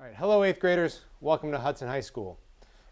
All right, hello 8th graders, welcome to Hudson High School.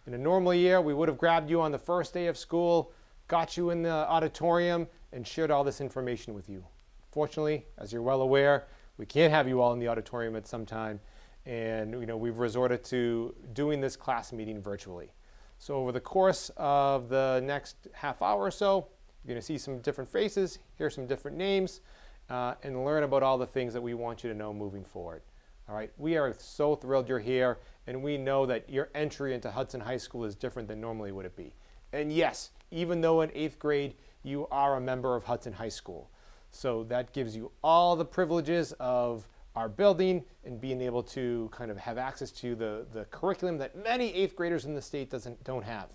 In a normal year, we would have grabbed you on the first day of school, got you in the auditorium, and shared all this information with you. Fortunately, as you're well aware, we can't have you all in the auditorium at some time, and we've resorted to doing this class meeting virtually. So over the course of the next half hour or so, you're going to see some different faces, hear some different names, and learn about all the things that we want you to know moving forward. All right, we are so thrilled you're here, and we know that your entry into Hudson High School is different than normally would it be. And yes, even though in 8th grade, you are a member of Hudson High School. So that gives you all the privileges of our building and being able to kind of have access to the curriculum that many 8th graders in the state don't have.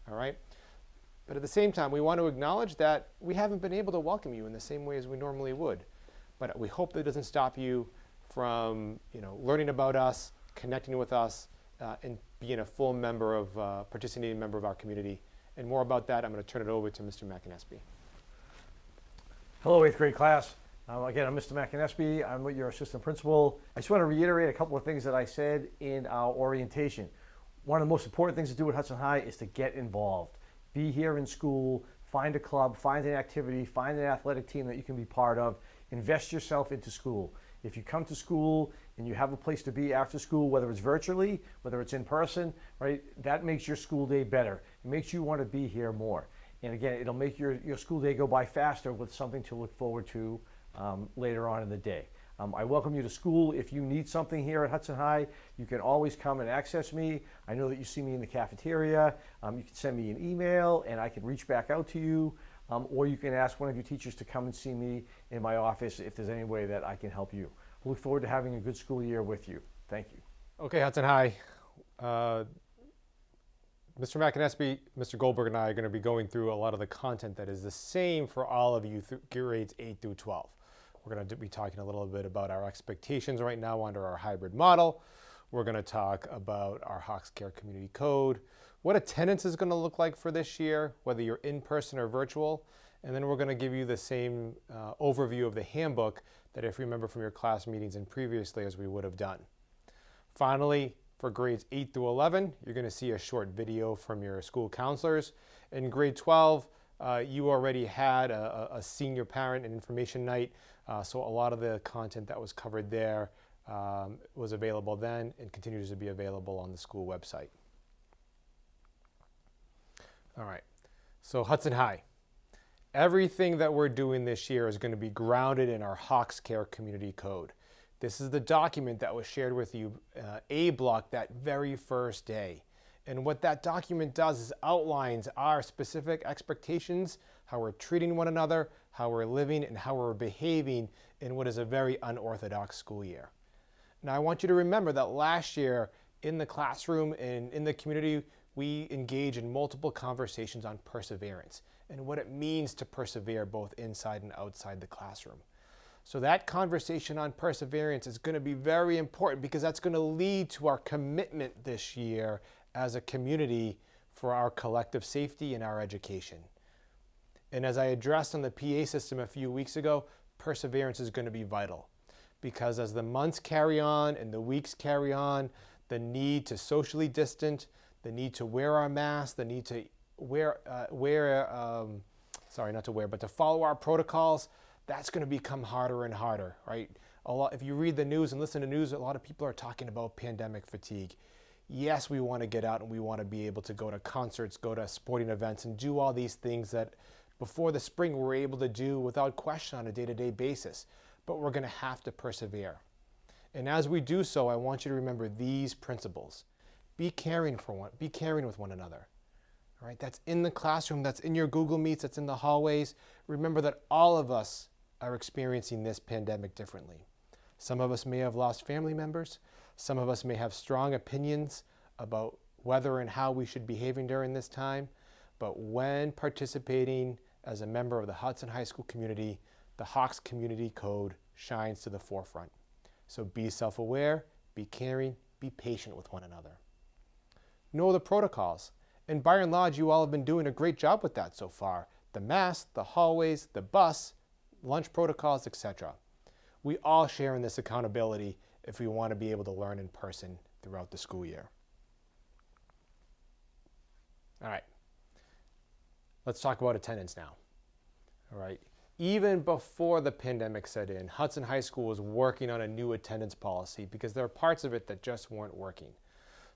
All right. But at the same time, we want to acknowledge that we haven't been able to welcome you in the same way as we normally would. But we hope that doesn't stop you from learning about us, connecting with us, and being a full member of, participating member of our community. And more about that, I'm going to turn it over to Mr. McInespy. Hello, 8th grade class. Again, I'm Mr. McInespy. I'm your assistant principal. I just want to reiterate a couple of things that I said in our orientation. One of the most important things to do at Hudson High is to get involved. Be here in school, find a club, find an activity, find an athletic team that you can be part of. Invest yourself into school. If you come to school and you have a place to be after school, whether it's virtually, whether it's in person, right, that makes your school day better. It makes you want to be here more. And again, it'll make your school day go by faster with something to look forward to later on in the day. I welcome you to school. If you need something here at Hudson High, you can always come and access me. I know that you see me in the cafeteria. You can send me an email and I can reach back out to you. Or you can ask one of your teachers to come and see me in my office if there's any way that I can help you. I look forward to having a good school year with you. Thank you. Okay, Hudson High. Mr. McInespy, Mr. Goldberg, and I are going to be going through a lot of the content that is the same for all of you grades 8 through 12. We're going to be talking a little bit about our expectations right now under our hybrid model. We're going to talk about our Hawks Care Community Code, what attendance is going to look like for this year, whether you're in person or virtual, and then we're going to give you the same overview of the handbook that if you remember from your class meetings and previously as we would have done. Finally, for grades 8 through 11, you're going to see a short video from your school counselors. In grade 12, you already had a senior parent and information night, so a lot of the content that was covered there was available then and continues to be available on the school website. All right, so Hudson High. Everything that we're doing this year is going to be grounded in our Hawks Care Community Code. This is the document that was shared with you, A block, that very first day. And what that document does is outlines our specific expectations, how we're treating one another, how we're living, and how we're behaving in what is a very unorthodox school year. Now, I want you to remember that last year in the classroom and in the community, we engage in multiple conversations on perseverance and what it means to persevere both inside and outside the classroom. So that conversation on perseverance is going to be very important because that's going to lead to our commitment this year as a community for our collective safety and our education. And as I addressed on the PA system a few weeks ago, perseverance is going to be vital because as the months carry on and the weeks carry on, the need to socially distance, the need to wear our masks, the need to to follow our protocols, that's going to become harder and harder, right? If you read the news and listen to news, a lot of people are talking about pandemic fatigue. Yes, we want to get out and we want to be able to go to concerts, go to sporting events, and do all these things that before the spring we were able to do without question on a day-to-day basis. But we're going to have to persevere. And as we do so, I want you to remember these principles. Be caring with one another. All right, that's in the classroom, that's in your Google Meets, that's in the hallways. Remember that all of us are experiencing this pandemic differently. Some of us may have lost family members. Some of us may have strong opinions about whether and how we should be behaving during this time. But when participating as a member of the Hudson High School community, the Hawks Community Code shines to the forefront. So be self-aware, be caring, be patient with one another. Know the protocols. And by and large, you all have been doing a great job with that so far. The mask, the hallways, the bus, lunch protocols, etc. We all share in this accountability if we want to be able to learn in person throughout the school year. All right, let's talk about attendance now. All right, even before the pandemic set in, Hudson High School was working on a new attendance policy because there are parts of it that just weren't working.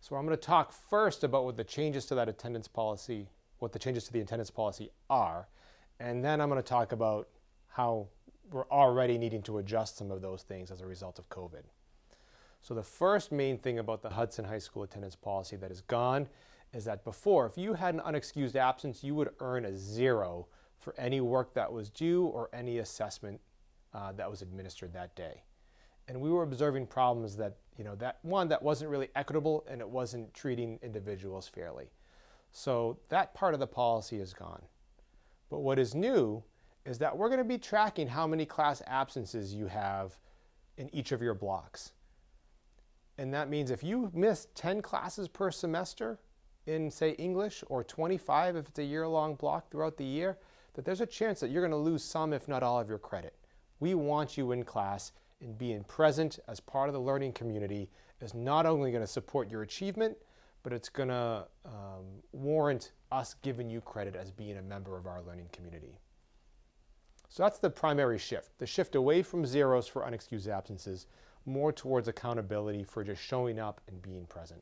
So I'm going to talk first about what the changes to that attendance policy, what the changes to the attendance policy are, and then I'm going to talk about how we're already needing to adjust some of those things as a result of COVID. So the first main thing about the Hudson High School attendance policy that is gone is that before, if you had an unexcused absence, you would earn a 0 for any work that was due or any assessment that was administered that day. And we were observing problems that, that wasn't really equitable, and it wasn't treating individuals fairly. So that part of the policy is gone. But what is new is that we're going to be tracking how many class absences you have in each of your blocks. And that means if you miss 10 classes per semester in, say, English, or 25 if it's a year-long block throughout the year, that there's a chance that you're going to lose some, if not all, of your credit. We want you in class, and being present as part of the learning community is not only going to support your achievement, but it's going to warrant us giving you credit as being a member of our learning community. So that's the primary shift, the shift away from zeros for unexcused absences, more towards accountability for just showing up and being present.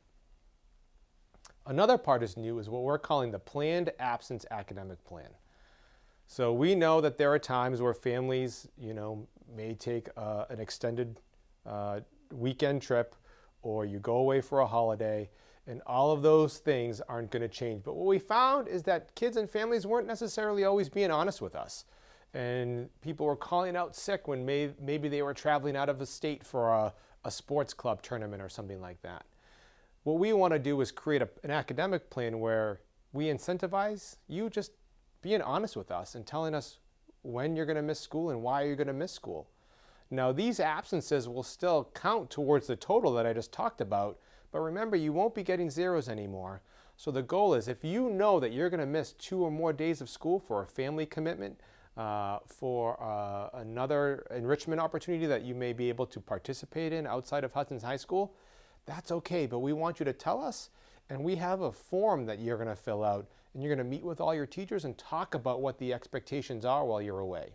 Another part is new is what we're calling the planned absence academic plan. So we know that there are times where families, may take an extended weekend trip, or you go away for a holiday, and all of those things aren't going to change. But what we found is that kids and families weren't necessarily always being honest with us. And people were calling out sick when maybe they were traveling out of the state for a sports club tournament or something like that. What we want to do is create an academic plan where we incentivize you just being honest with us and telling us when you're going to miss school and why you're going to miss school. Now, these absences will still count towards the total that I just talked about, but remember, you won't be getting zeros anymore. So the goal is, if you know that you're going to miss 2 or more days of school for a family commitment, for another enrichment opportunity that you may be able to participate in outside of Hudson's High School, that's okay, but we want you to tell us, and we have a form that you're going to fill out, and you're going to meet with all your teachers and talk about what the expectations are while you're away.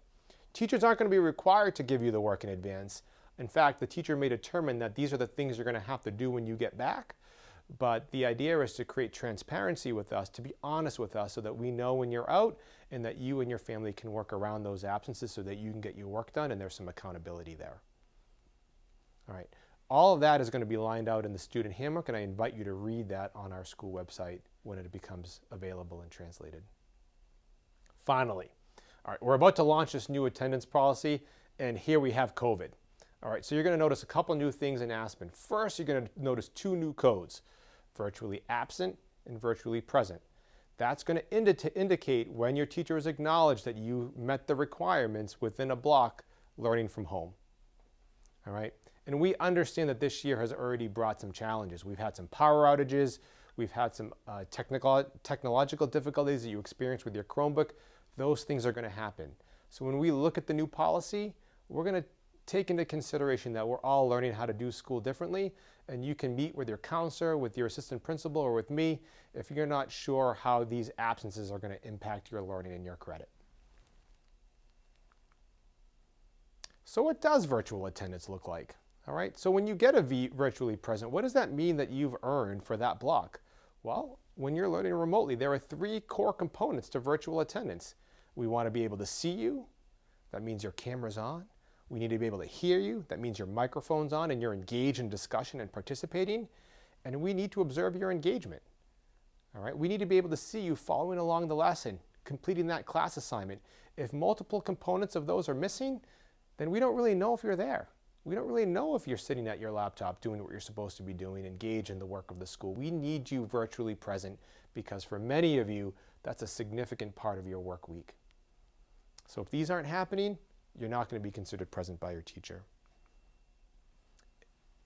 Teachers aren't going to be required to give you the work in advance. In fact, the teacher may determine that these are the things you're going to have to do when you get back, but the idea is to create transparency with us, to be honest with us, so that we know when you're out and that you and your family can work around those absences so that you can get your work done and there's some accountability there. All right. All of that is going to be lined out in the student handbook, and I invite you to read that on our school website when it becomes available and translated. Finally, all right, we're about to launch this new attendance policy, and here we have COVID. All right, so you're going to notice a couple new things in Aspen. First, you're going to notice 2 new codes, virtually absent and virtually present. That's going to indicate when your teacher has acknowledged that you met the requirements within a block learning from home. All right, and we understand that this year has already brought some challenges. We've had some power outages. We've had some technological difficulties that you experienced with your Chromebook. Those things are going to happen. So when we look at the new policy, we're going to take into consideration that we're all learning how to do school differently, and you can meet with your counselor, with your assistant principal, or with me if you're not sure how these absences are going to impact your learning and your credit. So what does virtual attendance look like? All right, so when you get a virtually present, what does that mean that you've earned for that block? Well, when you're learning remotely, there are 3 core components to virtual attendance. We want to be able to see you. That means your camera's on. We need to be able to hear you. That means your microphone's on and you're engaged in discussion and participating. And we need to observe your engagement. All right, we need to be able to see you following along the lesson, completing that class assignment. If multiple components of those are missing, then we don't really know if you're there. We don't really know if you're sitting at your laptop doing what you're supposed to be doing, engaged in the work of the school. We need you virtually present because for many of you, that's a significant part of your work week. So if these aren't happening, you're not going to be considered present by your teacher.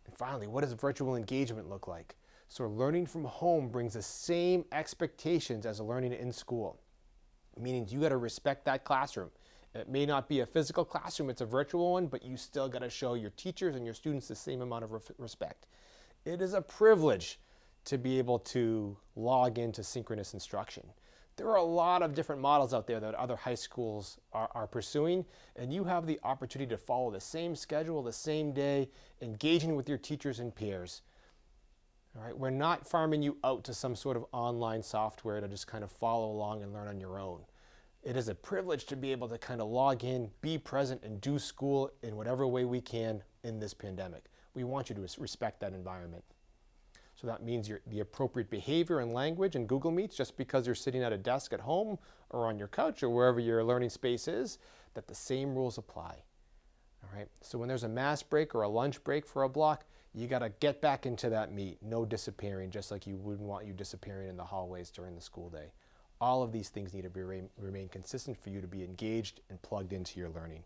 And finally, what does virtual engagement look like? So learning from home brings the same expectations as learning in school, meaning you got to respect that classroom. It may not be a physical classroom, it's a virtual one, but you still got to show your teachers and your students the same amount of respect. It is a privilege to be able to log into synchronous instruction. There are a lot of different models out there that other high schools are pursuing, and you have the opportunity to follow the same schedule, the same day, engaging with your teachers and peers. All right, we're not farming you out to some sort of online software to just kind of follow along and learn on your own. It is a privilege to be able to kind of log in, be present, and do school in whatever way we can in this pandemic. We want you to respect that environment. So that means the appropriate behavior and language in Google Meets, just because you're sitting at a desk at home or on your couch or wherever your learning space is, that the same rules apply. All right. So when there's a mass break or a lunch break for a block, you got to get back into that meet. No disappearing, just like you wouldn't want you disappearing in the hallways during the school day. All of these things need to remain consistent for you to be engaged and plugged into your learning.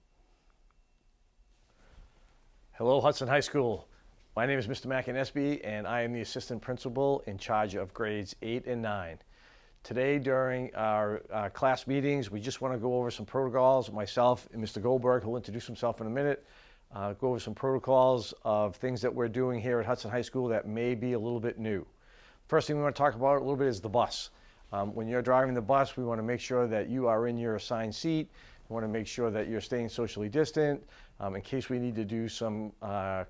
Hello, Hudson High School. My name is Mr. McInnesby, and I am the assistant principal in charge of grades 8 and 9. Today, during our class meetings, we just want to go over some protocols. Myself and Mr. Goldberg, who will introduce himself in a minute, go over some protocols of things that we're doing here at Hudson High School that may be a little bit new. First thing we want to talk about a little bit is the bus. When you're driving the bus, we want to make sure that you are in your assigned seat. We want to make sure that you're staying socially distant. In case we need to do some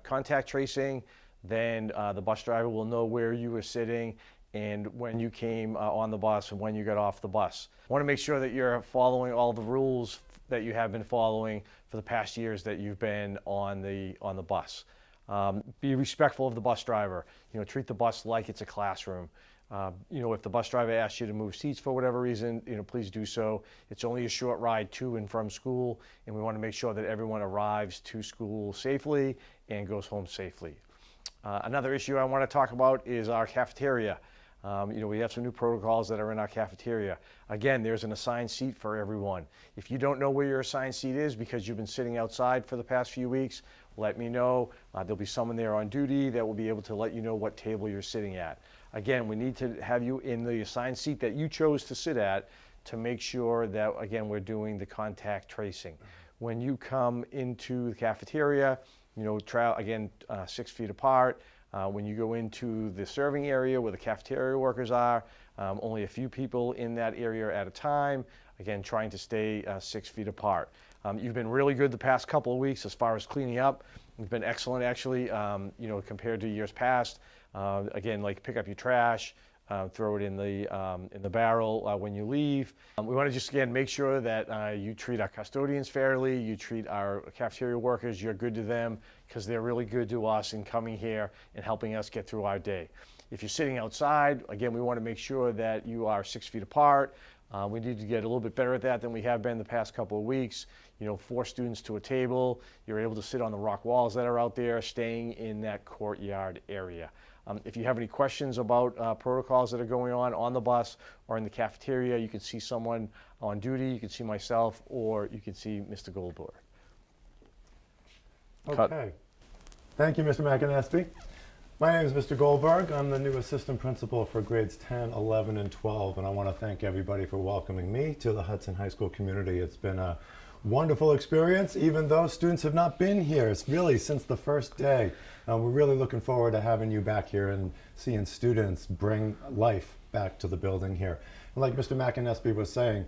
contact tracing, then the bus driver will know where you were sitting and when you came on the bus and when you got off the bus. I want to make sure that you're following all the rules that you have been following for the past years that you've been on the bus. Be respectful of the bus driver. Treat the bus like it's a classroom. If the bus driver asks you to move seats for whatever reason, please do so. It's only a short ride to and from school, and we want to make sure that everyone arrives to school safely and goes home safely. Another issue I want to talk about is our cafeteria. We have some new protocols that are in our cafeteria. Again, there's an assigned seat for everyone. If you don't know where your assigned seat is because you've been sitting outside for the past few weeks, let me know. There'll be someone there on duty that will be able to let you know what table you're sitting at. Again, we need to have you in the assigned seat that you chose to sit at to make sure that, again, we're doing the contact tracing. When you come into the cafeteria, 6 feet apart. When you go into the serving area where the cafeteria workers are, only a few people in that area at a time. Again, trying to stay 6 feet apart. You've been really good the past couple of weeks as far as cleaning up. You've been excellent, actually, compared to years past. Again, like pick up your trash, throw it in the barrel when you leave. We want to just, again, make sure that you treat our custodians fairly, you treat our cafeteria workers, you're good to them, because they're really good to us in coming here and helping us get through our day. If you're sitting outside, again, we want to make sure that you are 6 feet apart. We need to get a little bit better at that than we have been the past couple of weeks. 4 students to a table. You're able to sit on the rock walls that are out there, staying in that courtyard area. If you have any questions about protocols that are going on the bus or in the cafeteria, you can see someone on duty, you can see myself, or you can see Mr. Goldberg. Okay. Thank you, Mr. McInnesby. My name is Mr. Goldberg. I'm the new assistant principal for grades 10, 11, and 12, and I want to thank everybody for welcoming me to the Hudson High School community. It's been a wonderful experience, even though students have not been here. It's really since the first day. We're really looking forward to having you back here and seeing students bring life back to the building here. And like Mr. McInnesby was saying,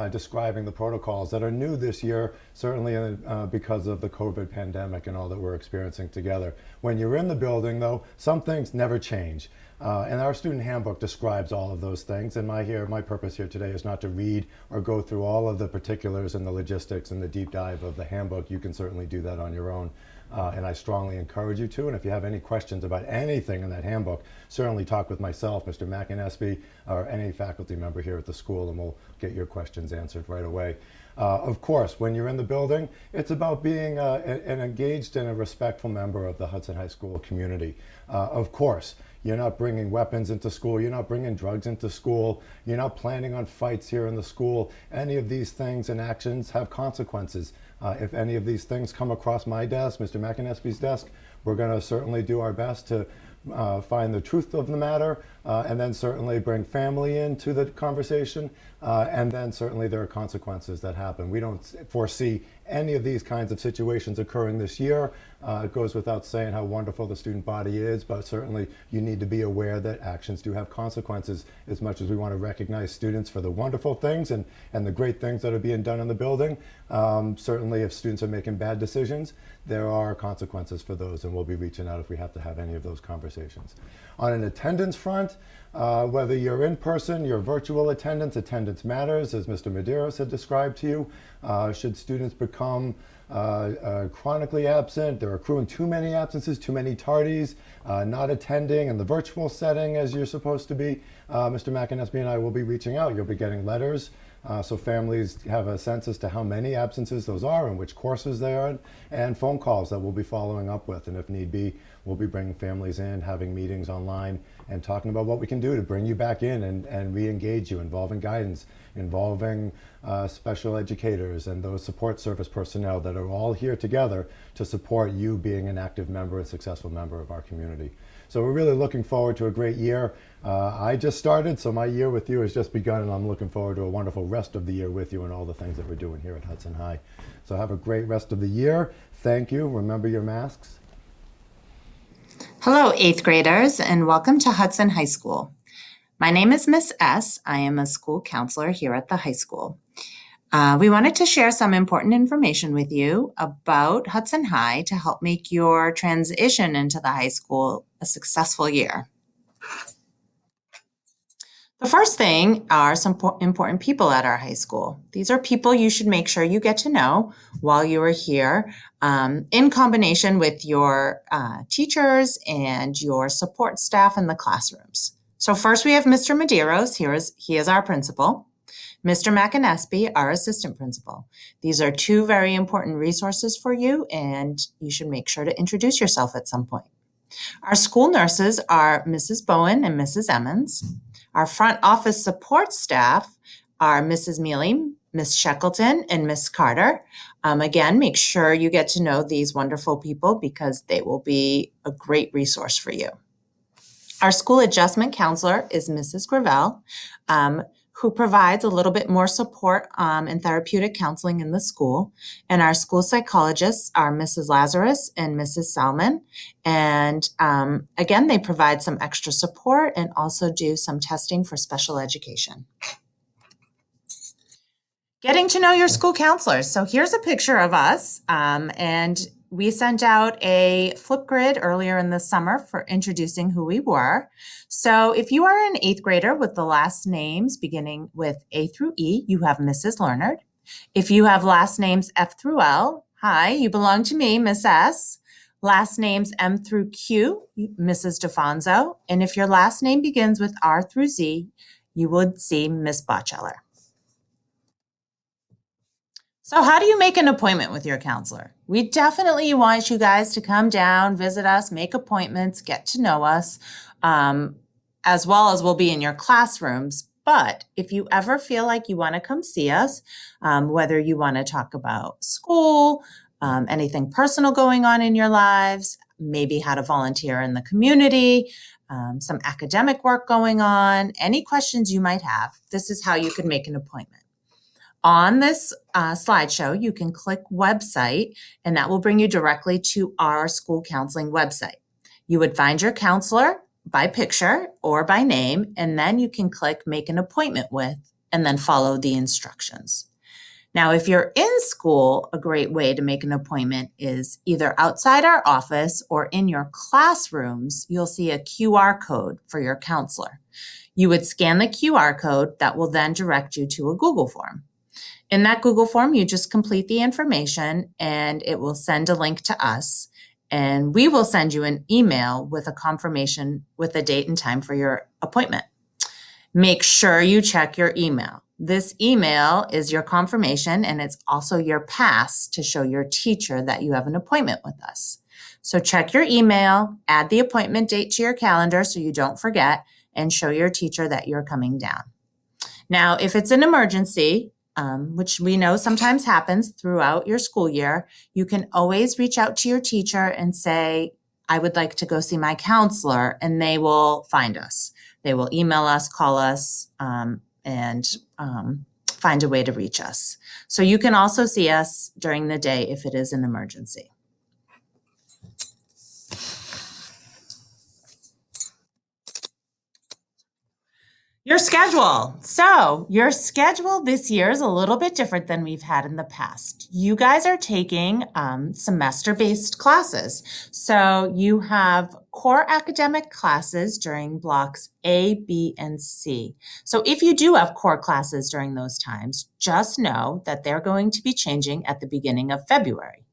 describing the protocols that are new this year, certainly because of the COVID pandemic and all that we're experiencing together. When you're in the building, though, some things never change. And our student handbook describes all of those things. And my purpose here today is not to read or go through all of the particulars and the logistics and the deep dive of the handbook. You can certainly do that on your own. And I strongly encourage you to. And if you have any questions about anything in that handbook, certainly talk with myself, Mr. McInnesby, or any faculty member here at the school, and we'll get your questions answered right away. Of course, when you're in the building, it's about being an engaged and a respectful member of the Hudson High School community. Of course, you're not bringing weapons into school. You're not bringing drugs into school. You're not planning on fights here in the school. Any of these things and actions have consequences. If any of these things come across my desk, Mr. McInnesby's desk, we're going to certainly do our best to find the truth of the matter, and then certainly bring family into the conversation, and then certainly there are consequences that happen. We don't foresee any of these kinds of situations occurring this year. It goes without saying how wonderful the student body is, but certainly you need to be aware that actions do have consequences. As much as we want to recognize students for the wonderful things and the great things that are being done in the building, certainly if students are making bad decisions, there are consequences for those, and we'll be reaching out if we have to have any of those conversations. On an attendance front, whether you're in person, your virtual attendance, attendance matters, as Mr. Medeiros had described to you. Should students become chronically absent, they're accruing too many absences, too many tardies, not attending in the virtual setting as you're supposed to be, Mr. McAnesby and I will be reaching out. You'll be getting letters so families have a sense as to how many absences those are and which courses they are in, and phone calls that we'll be following up with. And if need be, we'll be bringing families in, having meetings online, and talking about what we can do to bring you back in and re-engage you, involving guidance, involving special educators and those support service personnel that are all here together to support you being an active member and successful member of our community. So we're really looking forward to a great year. I just started, so my year with you has just begun, and I'm looking forward to a wonderful rest of the year with you and all the things that we're doing here at Hudson High. So have a great rest of the year. Thank you. Remember your masks. Hello, 8th graders, and welcome to Hudson High School. My name is Miss S. I am a school counselor here at the high school. We wanted to share some important information with you about Hudson High to help make your transition into the high school a successful year. The first thing are some important people at our high school. These are people you should make sure you get to know while you are here, in combination with your teachers and your support staff in the classrooms. So first we have Mr. Medeiros. He is our principal. Mr. McAnesby, our assistant principal. These are two very important resources for you, and you should make sure to introduce yourself at some point. Our school nurses are Mrs. Bowen and Mrs. Emmons. Our front office support staff are Mrs. Mealy, Miss Shackleton, and Miss Carter. Again, make sure you get to know these wonderful people because they will be a great resource for you. Our school adjustment counselor is Mrs. Gravel, who provides a little bit more support and therapeutic counseling in the school. And our school psychologists are Mrs. Lazarus and Mrs. Salmon. And again, they provide some extra support and also do some testing for special education. Getting to know your school counselors. So here's a picture of us, and we sent out a flip grid earlier in the summer for introducing who we were. So if you are an 8th grader with the last names beginning with A through E, you have Mrs. Leonard. If you have last names F through L, hi, you belong to me, Miss S. Last names M through Q, Mrs. DeFonso. And if your last name begins with R through Z, you would see Miss Botcheller. So how do you make an appointment with your counselor? We definitely want you guys to come down, visit us, make appointments, get to know us, as well as we'll be in your classrooms. But if you ever feel like you want to come see us, whether you want to talk about school, anything personal going on in your lives, maybe how to volunteer in the community, some academic work going on, any questions you might have, this is how you can make an appointment. On this slideshow, you can click website, and that will bring you directly to our school counseling website. You would find your counselor by picture or by name, and then you can click make an appointment with, and then follow the instructions. Now, if you're in school, a great way to make an appointment is either outside our office or in your classrooms, you'll see a QR code for your counselor. You would scan the QR code that will then direct you to a Google form. In that Google form, you just complete the information and it will send a link to us, and we will send you an email with a confirmation with a date and time for your appointment. Make sure you check your email. This email is your confirmation, and it's also your pass to show your teacher that you have an appointment with us. So check your email, add the appointment date to your calendar so you don't forget, and show your teacher that you're coming down. Now, if it's an emergency, which we know sometimes happens throughout your school year, you can always reach out to your teacher and say, I would like to go see my counselor, and they will find us. They will email us, call us, and find a way to reach us. So you can also see us during the day if it is an emergency. Your schedule. So your schedule this year is a little bit different than we've had in the past. You guys are taking semester-based classes. So you have core academic classes during blocks A, B, and C. So if you do have core classes during those times, just know that they're going to be changing at the beginning of February.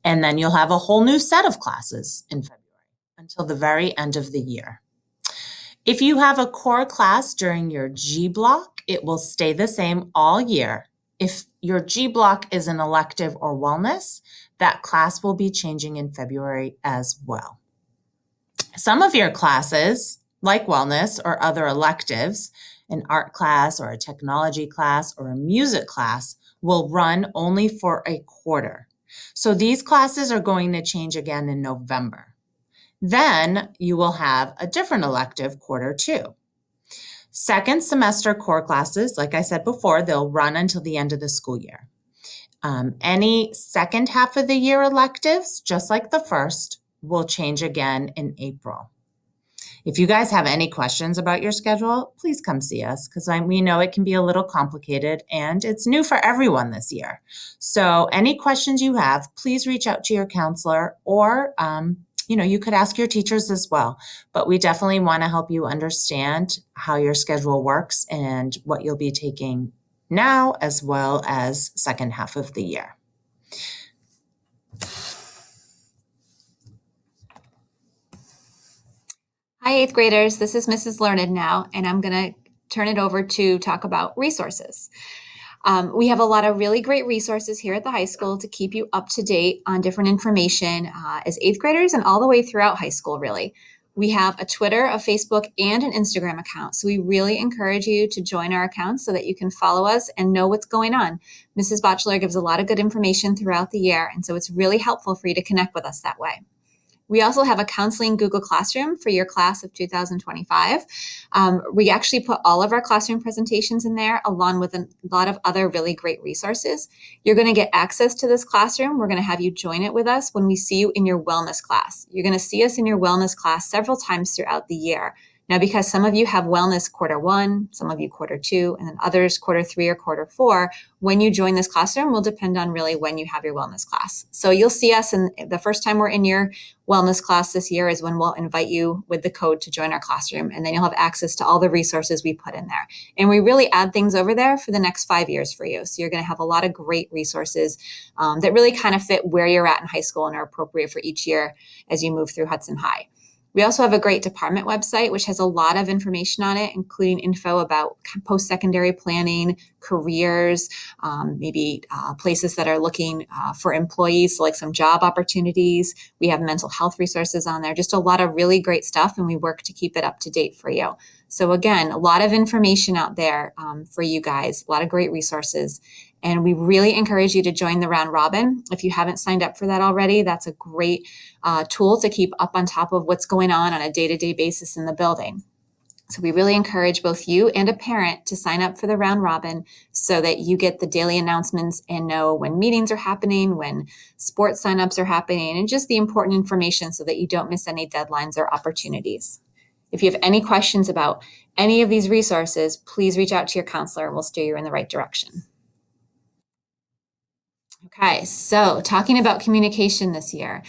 And then you'll have a whole new set of classes in February until the very end of the year. If you have a core class during your G block, it will stay the same all year. If your G block is an elective or wellness, that class will be changing in February as well. Some of your classes, like wellness or other electives, an art class or a technology class or a music class, will run only for a quarter. So these classes are going to change again in November. Then you will have a different elective quarter 2. Second semester core classes, like I said before, they'll run until the end of the school year. Any second half of the year electives, just like the first, will change again in April. If you guys have any questions about your schedule, please come see us because we know it can be a little complicated and it's new for everyone this year. So any questions you have, please reach out to your counselor or you could ask your teachers as well, but we definitely want to help you understand how your schedule works and what you'll be taking now as well as second half of the year. Hi, 8th graders. This is Mrs. Learned now, and I'm going to turn it over to talk about resources. We have a lot of really great resources here at the high school to keep you up to date on different information as 8th graders and all the way throughout high school, really. We have a Twitter, a Facebook, and an Instagram account. So we really encourage you to join our accounts so that you can follow us and know what's going on. Mrs. Bachelor gives a lot of good information throughout the year, and so it's really helpful for you to connect with us that way. We also have a counseling Google Classroom for your class of 2025. We actually put all of our classroom presentations in there along with a lot of other really great resources. You're going to get access to this classroom. We're going to have you join it with us when we see you in your wellness class. You're going to see us in your wellness class several times throughout the year. Now, because some of you have wellness quarter 1, some of you quarter 2, and then others quarter 3 or quarter 4, when you join this classroom will depend on really when you have your wellness class. So you'll see us, and the first time we're in your wellness class this year is when we'll invite you with the code to join our classroom, and then you'll have access to all the resources we put in there. And we really add things over there for the next 5 years for you. So you're going to have a lot of great resources that really kind of fit where you're at in high school and are appropriate for each year as you move through Hudson High. We also have a great department website, which has a lot of information on it, including info about post-secondary planning, careers, maybe places that are looking for employees, so like some job opportunities. We have mental health resources on there, just a lot of really great stuff, and we work to keep it up to date for you. So again, a lot of information out there for you guys, a lot of great resources. And we really encourage you to join the round robin. If you haven't signed up for that already, that's a great tool to keep up on top of what's going on a day-to-day basis in the building. So we really encourage both you and a parent to sign up for the round robin so that you get the daily announcements and know when meetings are happening, when sports signups are happening, and just the important information so that you don't miss any deadlines or opportunities. If you have any questions about any of these resources, please reach out to your counselor and we'll steer you in the right direction. Okay, so talking about communication this year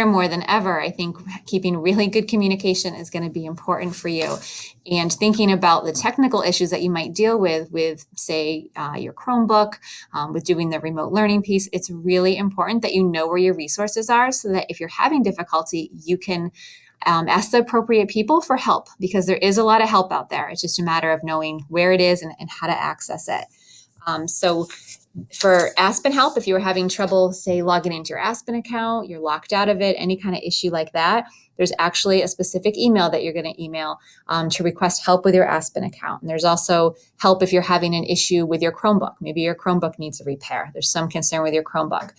more than ever, I think keeping really good communication is going to be important for you. And thinking about the technical issues that you might deal with say, your Chromebook, with doing the remote learning piece, it's really important that you know where your resources are so that if you're having difficulty, you can ask the appropriate people for help because there is a lot of help out there. It's just a matter of knowing where it is and how to access it. So for Aspen Help, if you were having trouble, say, logging into your Aspen account, you're locked out of it, any kind of issue like that, there's actually a specific email that you're going to email to request help with your Aspen account. And there's also help if you're having an issue with your Chromebook. Maybe your Chromebook needs a repair. There's some concern with your Chromebook.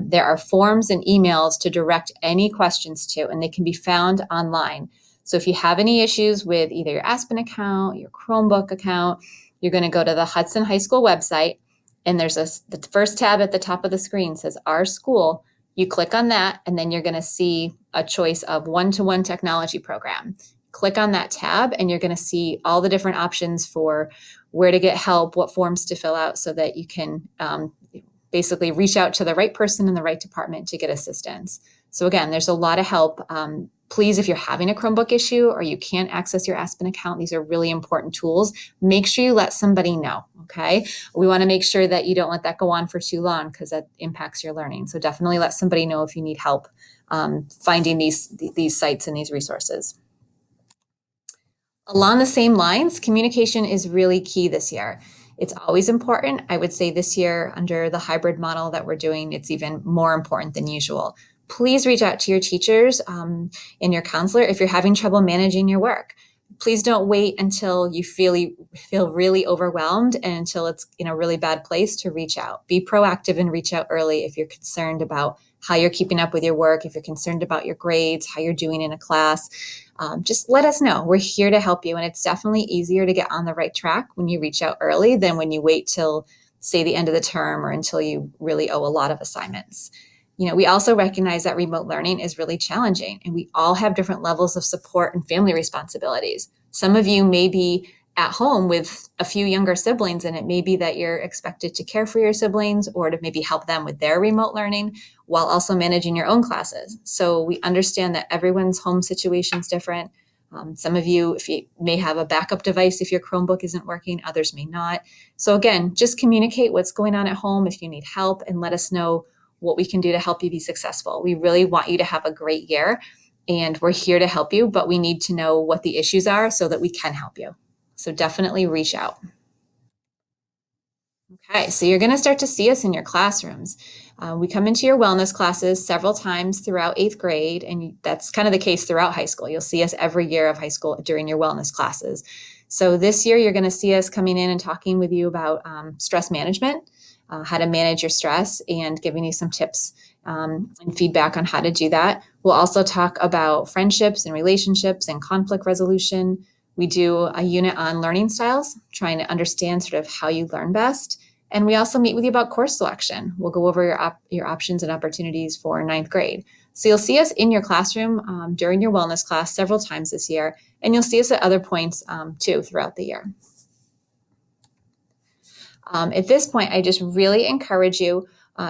There are forms and emails to direct any questions to, and they can be found online. So if you have any issues with either your Aspen account, your Chromebook account, you're going to go to the Hudson High School website, and there's the first tab at the top of the screen says Our School. You click on that, and then you're going to see a choice of one-to-one technology program. Click on that tab, and you're going to see all the different options for where to get help, what forms to fill out, so that you can basically reach out to the right person in the right department to get assistance. So again, there's a lot of help. Please, if you're having a Chromebook issue or you can't access your Aspen account, these are really important tools. Make sure you let somebody know, okay? We want to make sure that you don't let that go on for too long because that impacts your learning. So definitely let somebody know if you need help finding these sites and these resources. Along the same lines, communication is really key this year. It's always important. I would say this year, under the hybrid model that we're doing, it's even more important than usual. Please reach out to your teachers and your counselor if you're having trouble managing your work. Please don't wait until you feel really overwhelmed and until it's in a really bad place to reach out. Be proactive and reach out early if you're concerned about how you're keeping up with your work, if you're concerned about your grades, how you're doing in a class. Just let us know. We're here to help you. And it's definitely easier to get on the right track when you reach out early than when you wait till, say, the end of the term or until you really owe a lot of assignments. You know, we also recognize that remote learning is really challenging, and we all have different levels of support and family responsibilities. Some of you may be at home with a few younger siblings, and it may be that you're expected to care for your siblings or to maybe help them with their remote learning while also managing your own classes. So we understand that everyone's home situation is different. Some of you, if you may have a backup device if your Chromebook isn't working, others may not. So again, just communicate what's going on at home if you need help, and let us know what we can do to help you be successful. We really want you to have a great year, and we're here to help you, but we need to know what the issues are so that we can help you. So definitely reach out. Okay, so you're going to start to see us in your classrooms. We come into your wellness classes several times throughout 8th grade, and that's kind of the case throughout high school. You'll see us every year of high school during your wellness classes. So this year, you're going to see us coming in and talking with you about stress management, how to manage your stress, and giving you some tips and feedback on how to do that. We'll also talk about friendships and relationships and conflict resolution. We do a unit on learning styles, trying to understand sort of how you learn best. And we also meet with you about course selection. We'll go over your options and opportunities for 9th grade. So you'll see us in your classroom during your wellness class several times this year, and you'll see us at other points too throughout the year. At this point, I just really encourage you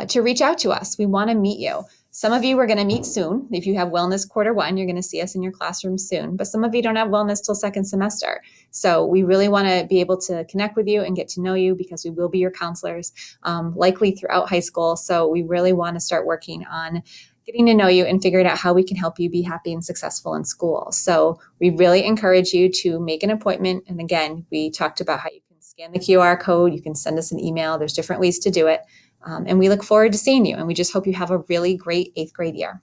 to reach out to us. We want to meet you. Some of you are going to meet soon. If you have wellness Q1, you're going to see us in your classroom soon. But some of you don't have wellness till second semester. So we really want to be able to connect with you and get to know you, because we will be your counselors likely throughout high school. So we really want to start working on getting to know you and figuring out how we can help you be happy and successful in school. So we really encourage you to make an appointment. And again, we talked about how you can scan the QR code. You can send us an email. There's different ways to do it. And we look forward to seeing you. And we just hope you have a really great 8th grade year.